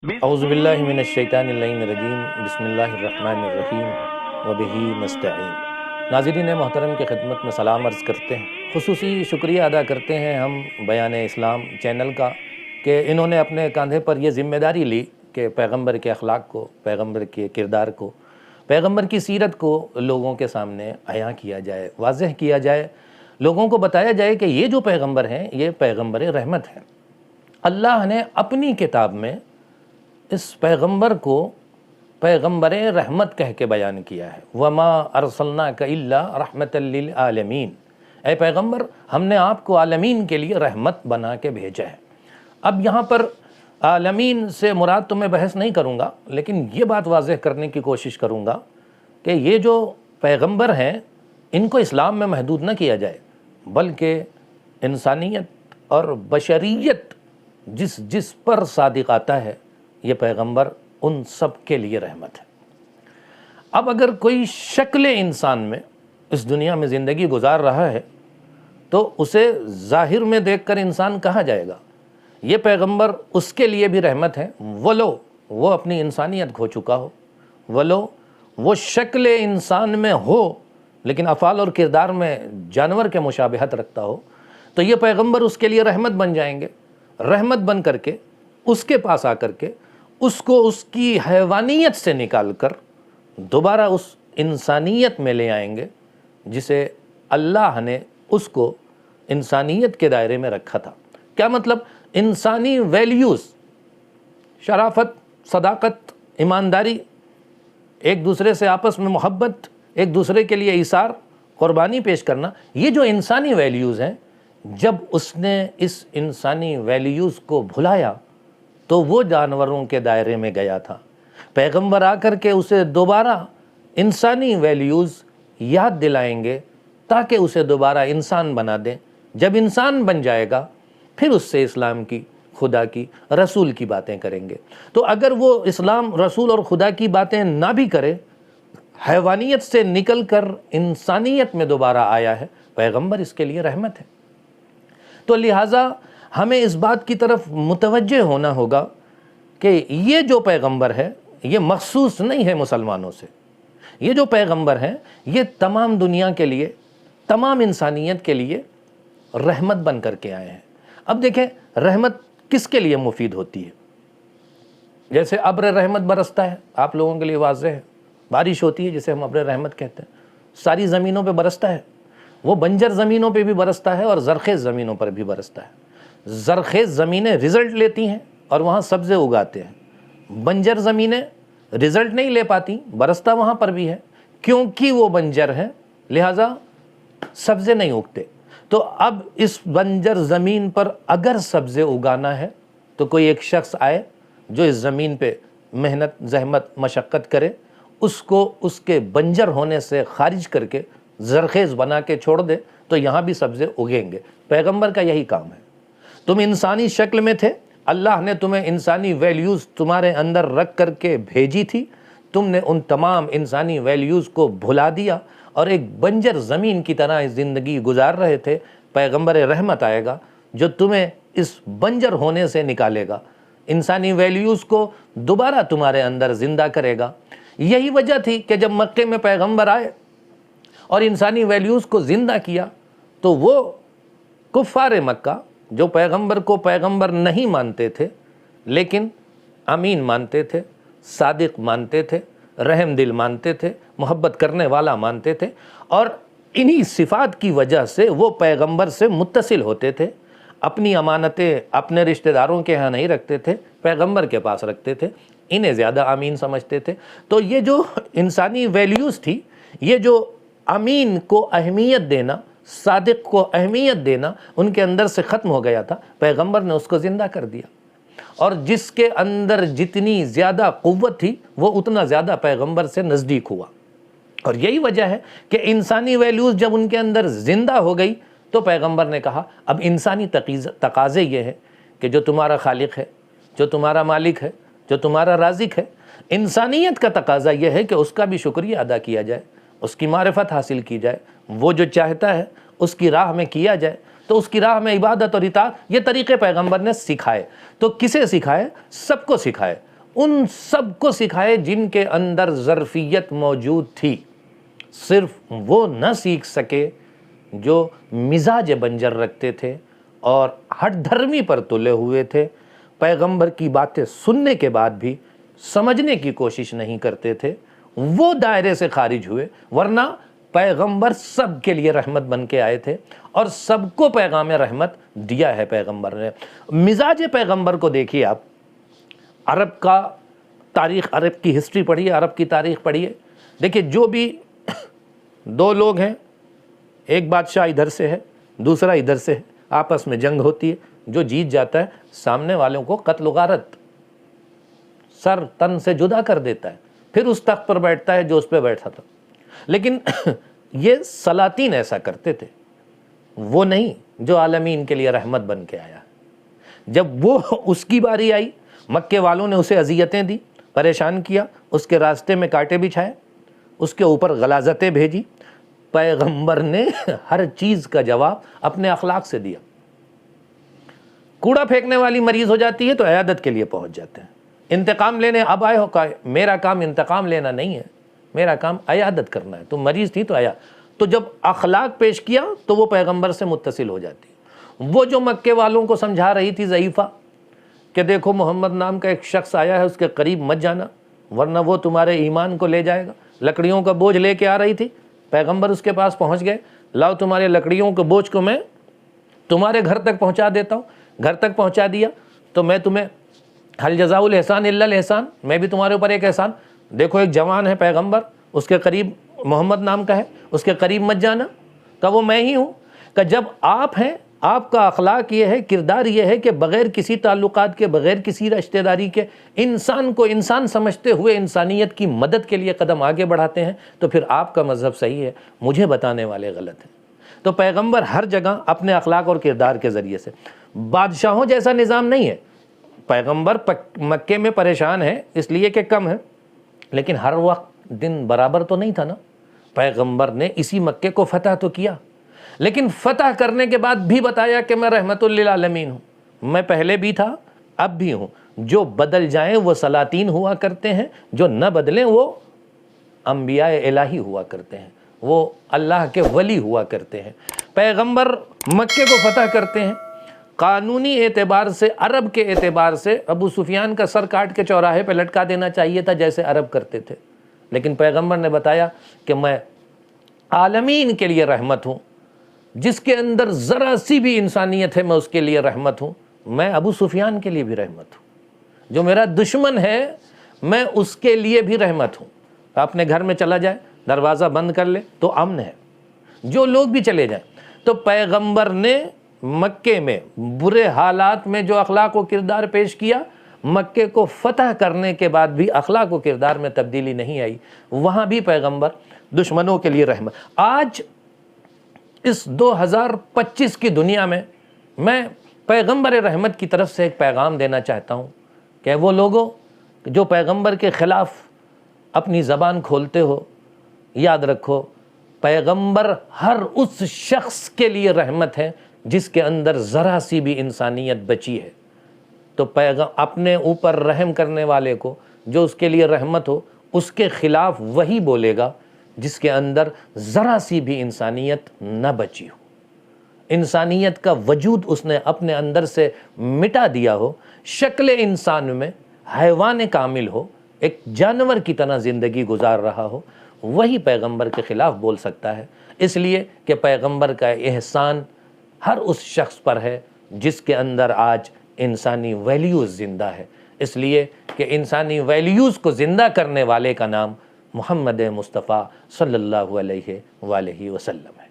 اعوذ باللہ من الشیطان اللعین الرجیم بسم اللہ الرحمن الرحیم وبہ نستعین۔ ناظرین محترم کی خدمت میں سلام عرض کرتے ہیں، خصوصی شکریہ ادا کرتے ہیں ہم بیان اسلام چینل کا کہ انہوں نے اپنے کاندھے پر یہ ذمہ داری لی کہ پیغمبر کے اخلاق کو، پیغمبر کے کردار کو، پیغمبر کی سیرت کو لوگوں کے سامنے عیاں کیا جائے، واضح کیا جائے، لوگوں کو بتایا جائے کہ یہ جو پیغمبر ہیں یہ پیغمبر رحمت ہیں۔ اللہ نے اپنی کتاب میں اس پیغمبر کو پیغمبر رحمت کہہ کے بیان کیا ہے، وَمَا أَرْسَلْنَاكَ إِلَّا رَحْمَةً لِلْعَالَمِينَ، اے پیغمبر ہم نے آپ کو عالمین کے لیے رحمت بنا کے بھیجا ہے۔ اب یہاں پر عالمین سے مراد تو میں بحث نہیں کروں گا، لیکن یہ بات واضح کرنے کی کوشش کروں گا کہ یہ جو پیغمبر ہیں ان کو اسلام میں محدود نہ کیا جائے، بلکہ انسانیت اور بشریت جس پر صادق آتا ہے یہ پیغمبر ان سب کے لیے رحمت ہے۔ اب اگر کوئی شکل انسان میں اس دنیا میں زندگی گزار رہا ہے تو اسے ظاہر میں دیکھ کر انسان کہا جائے گا یہ پیغمبر اس کے لیے بھی رحمت ہے، ولو وہ اپنی انسانیت کھو چکا ہو، ولو وہ شکل انسان میں ہو لیکن افعال اور کردار میں جانور کے مشابہت رکھتا ہو، تو یہ پیغمبر اس کے لیے رحمت بن جائیں گے، رحمت بن کر کے اس کے پاس آ کر کے اس کو اس کی حیوانیت سے نکال کر دوبارہ اس انسانیت میں لے آئیں گے جسے اللہ نے اس کو انسانیت کے دائرے میں رکھا تھا۔ کیا مطلب؟ انسانی ویلیوز، شرافت، صداقت، ایمانداری، ایک دوسرے سے آپس میں محبت، ایک دوسرے کے لیے ایثار، قربانی پیش کرنا، یہ جو انسانی ویلیوز ہیں، جب اس نے اس انسانی ویلیوز کو بھلایا تو وہ جانوروں کے دائرے میں گیا تھا۔ پیغمبر آ کر کے اسے دوبارہ انسانی ویلیوز یاد دلائیں گے تاکہ اسے دوبارہ انسان بنا دیں۔ جب انسان بن جائے گا پھر اس سے اسلام کی، خدا کی، رسول کی باتیں کریں گے۔ تو اگر وہ اسلام، رسول اور خدا کی باتیں نہ بھی کرے، حیوانیت سے نکل کر انسانیت میں دوبارہ آیا ہے، پیغمبر اس کے لیے رحمت ہے۔ تو لہٰذا ہمیں اس بات کی طرف متوجہ ہونا ہوگا کہ یہ جو پیغمبر ہے یہ مخصوص نہیں ہے مسلمانوں سے، یہ جو پیغمبر ہیں یہ تمام دنیا کے لیے، تمام انسانیت کے لیے رحمت بن کر کے آئے ہیں۔ اب دیکھیں رحمت کس کے لیے مفید ہوتی ہے؟ جیسے ابر رحمت برستا ہے، آپ لوگوں کے لیے واضح ہے، بارش ہوتی ہے جسے ہم ابر رحمت کہتے ہیں، ساری زمینوں پہ برستا ہے، وہ بنجر زمینوں پہ بھی برستا ہے اور زرخیز زمینوں پر بھی برستا ہے۔ زرخیز زمینیں رزلٹ لیتی ہیں اور وہاں سبزے اگاتے ہیں، بنجر زمینیں رزلٹ نہیں لے پاتی، برستا وہاں پر بھی ہے، کیونکہ وہ بنجر ہیں لہٰذا سبزے نہیں اگتے۔ تو اب اس بنجر زمین پر اگر سبزے اگانا ہے تو کوئی ایک شخص آئے جو اس زمین پہ محنت، زحمت، مشقت کرے، اس کو اس کے بنجر ہونے سے خارج کر کے زرخیز بنا کے چھوڑ دے تو یہاں بھی سبزے اگیں گے۔ پیغمبر کا یہی کام ہے۔ تم انسانی شکل میں تھے، اللہ نے تمہیں انسانی ویلیوز تمہارے اندر رکھ کر کے بھیجی تھی، تم نے ان تمام انسانی ویلیوز کو بھلا دیا اور ایک بنجر زمین کی طرح زندگی گزار رہے تھے۔ پیغمبر رحمت آئے گا جو تمہیں اس بنجر ہونے سے نکالے گا، انسانی ویلیوز کو دوبارہ تمہارے اندر زندہ کرے گا۔ یہی وجہ تھی کہ جب مکے میں پیغمبر آئے اور انسانی ویلیوز کو زندہ کیا تو وہ کفار مکہ جو پیغمبر کو پیغمبر نہیں مانتے تھے لیکن امین مانتے تھے، صادق مانتے تھے، رحم دل مانتے تھے، محبت کرنے والا مانتے تھے، اور انہی صفات کی وجہ سے وہ پیغمبر سے متصل ہوتے تھے، اپنی امانتیں اپنے رشتہ داروں کے ہاں نہیں رکھتے تھے، پیغمبر کے پاس رکھتے تھے، انہیں زیادہ امین سمجھتے تھے۔ تو یہ جو انسانی ویلیوز تھی، یہ جو امین کو اہمیت دینا، صادق کو اہمیت دینا ان کے اندر سے ختم ہو گیا تھا، پیغمبر نے اس کو زندہ کر دیا، اور جس کے اندر جتنی زیادہ قوت تھی وہ اتنا زیادہ پیغمبر سے نزدیک ہوا۔ اور یہی وجہ ہے کہ انسانی ویلیوز جب ان کے اندر زندہ ہو گئی تو پیغمبر نے کہا اب انسانی تقاضے یہ ہے کہ جو تمہارا خالق ہے، جو تمہارا مالک ہے، جو تمہارا رازق ہے، انسانیت کا تقاضا یہ ہے کہ اس کا بھی شکریہ ادا کیا جائے، اس کی معرفت حاصل کی جائے، وہ جو چاہتا ہے اس کی راہ میں کیا جائے۔ تو اس کی راہ میں عبادت اور اطاعت، یہ طریقے پیغمبر نے سکھائے۔ تو کسے سکھائے؟ سب کو سکھائے۔ ان سب کو سکھائے جن کے اندر ظرفیت موجود تھی، صرف وہ نہ سیکھ سکے جو مزاج بنجر رکھتے تھے اور ہٹ دھرمی پر تلے ہوئے تھے، پیغمبر کی باتیں سننے کے بعد بھی سمجھنے کی کوشش نہیں کرتے تھے، وہ دائرے سے خارج ہوئے۔ ورنہ پیغمبر سب کے لیے رحمت بن کے آئے تھے اور سب کو پیغام رحمت دیا ہے پیغمبر نے۔ مزاج پیغمبر کو دیکھیے آپ، عرب کا تاریخ، عرب کی ہسٹری پڑھیے، عرب کی تاریخ پڑھیے، دیکھیے جو بھی دو لوگ ہیں، ایک بادشاہ ادھر سے ہے، دوسرا ادھر سے ہے، آپس میں جنگ ہوتی ہے، جو جیت جاتا ہے سامنے والوں کو قتل و غارت، سر تن سے جدا کر دیتا ہے، پھر اس تخت پر بیٹھتا ہے جو اس پہ بیٹھا تھا۔ لیکن یہ سلاطین ایسا کرتے تھے، وہ نہیں جو عالمین کے لیے رحمت بن کے آیا۔ جب وہ اس کی باری آئی، مکے والوں نے اسے اذیتیں دی، پریشان کیا، اس کے راستے میں کانٹے بچھائے، اس کے اوپر غلاظتیں بھیجی، پیغمبر نے ہر چیز کا جواب اپنے اخلاق سے دیا۔ کوڑا پھینکنے والی مریض ہو جاتی ہے تو عیادت کے لیے پہنچ جاتے ہیں، انتقام لینے اب آئے ہو، میرا کام انتقام لینا نہیں ہے، میرا کام عیادت کرنا ہے، تو مریض تھی تو آیا، تو جب اخلاق پیش کیا تو وہ پیغمبر سے متصل ہو جاتی۔ وہ جو مکے والوں کو سمجھا رہی تھی ضعیفہ کہ دیکھو محمد نام کا ایک شخص آیا ہے، اس کے قریب مت جانا ورنہ وہ تمہارے ایمان کو لے جائے گا، لکڑیوں کا بوجھ لے کے آ رہی تھی، پیغمبر اس کے پاس پہنچ گئے، لاؤ تمہارے لکڑیوں کے بوجھ کو میں تمہارے گھر تک پہنچا دیتا ہوں۔ گھر تک پہنچا دیا تو میں تمہیں حل جزاء الاحسان الا الاحسان، میں بھی تمہارے اوپر ایک احسان، دیکھو ایک جوان ہے پیغمبر، اس کے قریب محمد نام کا ہے، اس کے قریب مت جانا، کہ وہ میں ہی ہوں، کہ جب آپ ہیں، آپ کا اخلاق یہ ہے، کردار یہ ہے کہ بغیر کسی تعلقات کے، بغیر کسی رشتہ داری کے انسان کو انسان سمجھتے ہوئے انسانیت کی مدد کے لیے قدم آگے بڑھاتے ہیں، تو پھر آپ کا مذہب صحیح ہے، مجھے بتانے والے غلط ہیں۔ تو پیغمبر ہر جگہ اپنے اخلاق اور کردار کے ذریعے سے، بادشاہوں جیسا نظام نہیں ہے۔ پیغمبر مکے میں پریشان ہے اس لیے کہ کم ہے، لیکن ہر وقت دن برابر تو نہیں تھا نا۔ پیغمبر نے اسی مکے کو فتح تو کیا، لیکن فتح کرنے کے بعد بھی بتایا کہ میں رحمت للعالمین ہوں، میں پہلے بھی تھا اب بھی ہوں، جو بدل جائیں وہ سلاطین ہوا کرتے ہیں، جو نہ بدلیں وہ انبیاء الہی ہوا کرتے ہیں، وہ اللہ کے ولی ہوا کرتے ہیں۔ پیغمبر مکے کو فتح کرتے ہیں، قانونی اعتبار سے، عرب کے اعتبار سے ابو سفیان کا سر کاٹ کے چوراہے پہ لٹکا دینا چاہیے تھا جیسے عرب کرتے تھے، لیکن پیغمبر نے بتایا کہ میں عالمین کے لیے رحمت ہوں، جس کے اندر ذرا سی بھی انسانیت ہے میں اس کے لیے رحمت ہوں، میں ابو سفیان کے لیے بھی رحمت ہوں، جو میرا دشمن ہے میں اس کے لیے بھی رحمت ہوں۔ اپنے گھر میں چلا جائے، دروازہ بند کر لے تو امن ہے، جو لوگ بھی چلے جائیں۔ تو پیغمبر نے مکے میں برے حالات میں جو اخلاق و کردار پیش کیا، مکے کو فتح کرنے کے بعد بھی اخلاق و کردار میں تبدیلی نہیں آئی، وہاں بھی پیغمبر دشمنوں کے لیے رحمت۔ آج اس 2025 کی دنیا میں پیغمبر رحمت کی طرف سے ایک پیغام دینا چاہتا ہوں کہ وہ لوگوں جو پیغمبر کے خلاف اپنی زبان کھولتے ہو، یاد رکھو پیغمبر ہر اس شخص کے لیے رحمت ہے جس کے اندر ذرا سی بھی انسانیت بچی ہے۔ تو اپنے اوپر رحم کرنے والے کو، جو اس کے لیے رحمت ہو، اس کے خلاف وہی بولے گا جس کے اندر ذرا سی بھی انسانیت نہ بچی ہو، انسانیت کا وجود اس نے اپنے اندر سے مٹا دیا ہو، شکل انسان میں حیوان کامل ہو، ایک جانور کی طرح زندگی گزار رہا ہو، وہی پیغمبر کے خلاف بول سکتا ہے، اس لیے کہ پیغمبر کا احسان ہر اس شخص پر ہے جس کے اندر آج انسانی ویلیوز زندہ ہے، اس لیے کہ انسانی ویلیوز کو زندہ کرنے والے کا نام محمد مصطفیٰ صلی اللہ علیہ وآلہ وسلم ہے۔